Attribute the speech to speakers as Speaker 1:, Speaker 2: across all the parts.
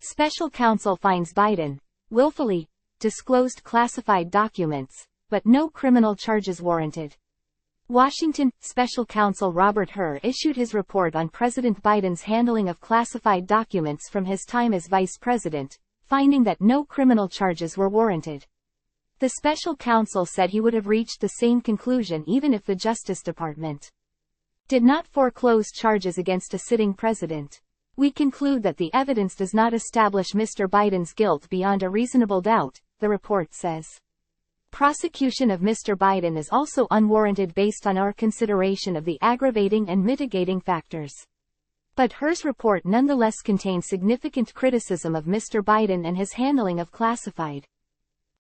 Speaker 1: Special counsel finds Biden willfully disclosed classified documents, but no criminal charges warranted. Washington, Special Counsel Robert Hur issued his report on President Biden's handling of classified documents from his time as vice president, finding that no criminal charges were warranted. The special counsel said he would have reached the same conclusion even if the Justice Department did not foreclose charges against a sitting president. We conclude that the evidence does not establish Mr. Biden's guilt beyond a reasonable doubt, the report says. Prosecution of Mr. Biden is also unwarranted based on our consideration of the aggravating and mitigating factors. But Hur's report nonetheless contains significant criticism of Mr. Biden and his handling of classified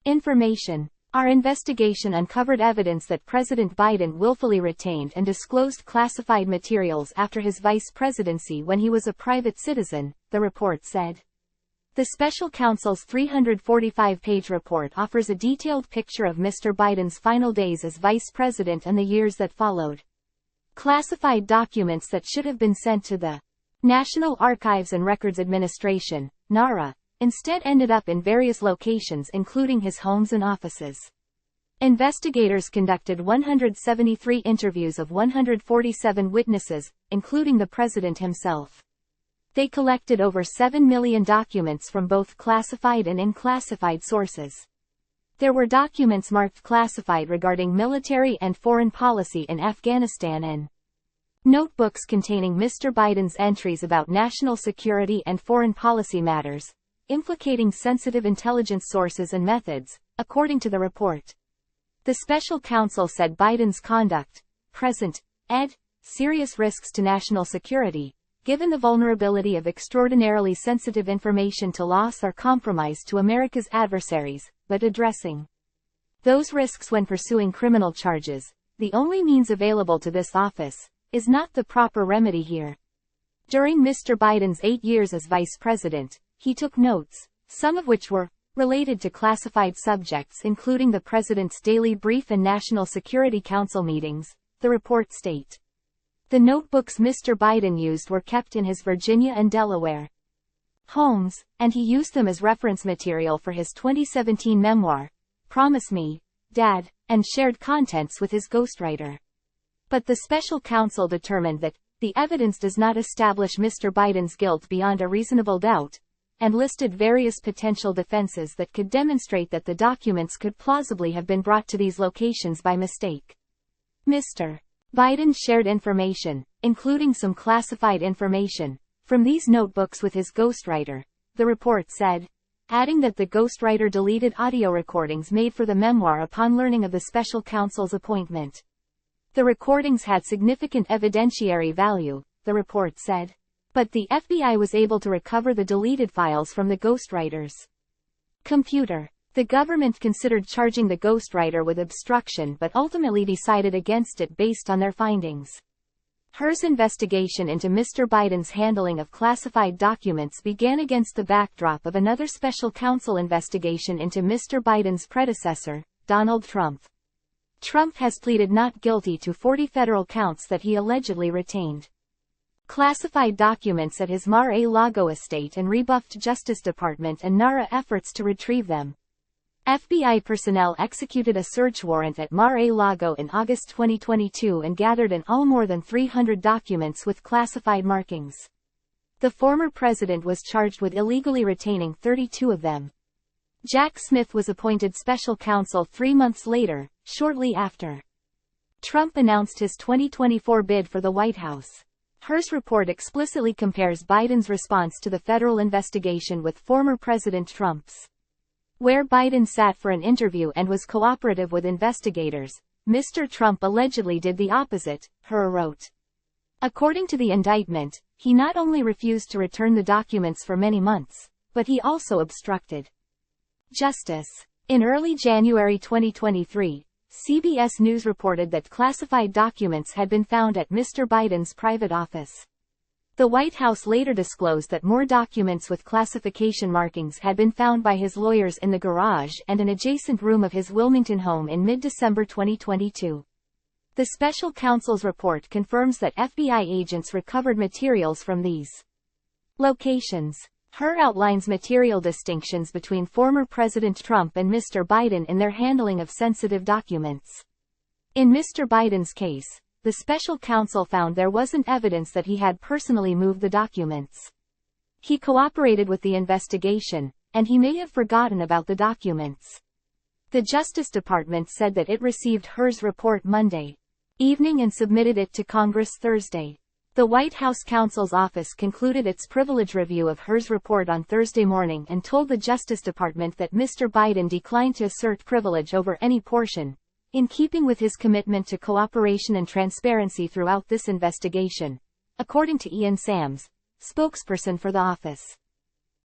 Speaker 1: information. Our investigation uncovered evidence that President Biden willfully retained and disclosed classified materials after his vice presidency when he was a private citizen, the report said. The special counsel's 345-page report offers a detailed picture of Mr. Biden's final days as vice president and the years that followed. Classified documents that should have been sent to the National Archives and Records Administration, NARA, instead ended up in various locations including his homes and offices. Investigators conducted 173 interviews of 147 witnesses, including the president himself. They collected over 7 million documents from both classified and unclassified sources. There were documents marked classified regarding military and foreign policy in Afghanistan and notebooks containing Mr. Biden's entries about national security and foreign policy matters, implicating sensitive intelligence sources and methods, according to the report. The special counsel said Biden's conduct present serious risks to national security, given the vulnerability of extraordinarily sensitive information to loss or compromise to America's adversaries, but addressing those risks when pursuing criminal charges, the only means available to this office, is not the proper remedy here. During Mr. Biden's 8 years as vice president, he took notes, some of which were related to classified subjects including the president's daily brief and National Security Council meetings, the report state. The notebooks Mr. Biden used were kept in his Virginia and Delaware homes, and he used them as reference material for his 2017 memoir, Promise Me, Dad, and shared contents with his ghostwriter. But the special counsel determined that the evidence does not establish Mr. Biden's guilt beyond a reasonable doubt, and listed various potential defenses that could demonstrate that the documents could plausibly have been brought to these locations by mistake. Mr. Biden shared information, including some classified information, from these notebooks with his ghostwriter, the report said, adding that the ghostwriter deleted audio recordings made for the memoir upon learning of the special counsel's appointment. The recordings had significant evidentiary value, the report said. But the FBI was able to recover the deleted files from the ghostwriter's computer. The government considered charging the ghostwriter with obstruction but ultimately decided against it based on their findings. Hur's investigation into Mr. Biden's handling of classified documents began against the backdrop of another special counsel investigation into Mr. Biden's predecessor, Donald Trump. Trump has pleaded not guilty to 40 federal counts that he allegedly retained classified documents at his Mar-a-Lago estate and rebuffed Justice Department and NARA efforts to retrieve them. FBI personnel executed a search warrant at Mar-a-Lago in August 2022 and gathered in all more than 300 documents with classified markings. The former president was charged with illegally retaining 32 of them. Jack Smith was appointed special counsel 3 months later, shortly after Trump announced his 2024 bid for the White House. Hur's report explicitly compares Biden's response to the federal investigation with former President Trump's. Where Biden sat for an interview and was cooperative with investigators, Mr. Trump allegedly did the opposite, Hur wrote. According to the indictment, he not only refused to return the documents for many months, but he also obstructed justice. In early January 2023, CBS News reported that classified documents had been found at Mr. Biden's private office. The White House later disclosed that more documents with classification markings had been found by his lawyers in the garage and an adjacent room of his Wilmington home in mid-December 2022. The special counsel's report confirms that FBI agents recovered materials from these locations. Hur outlines material distinctions between former President Trump and Mr. Biden in their handling of sensitive documents. In Mr. Biden's case, the special counsel found there wasn't evidence that he had personally moved the documents. He cooperated with the investigation, and he may have forgotten about the documents. The Justice Department said that it received Hur's report Monday evening and submitted it to Congress Thursday. The White House counsel's office concluded its privilege review of Hur's report on Thursday morning and told the Justice Department that Mr. Biden declined to assert privilege over any portion, in keeping with his commitment to cooperation and transparency throughout this investigation, according to Ian Sams, spokesperson for the office.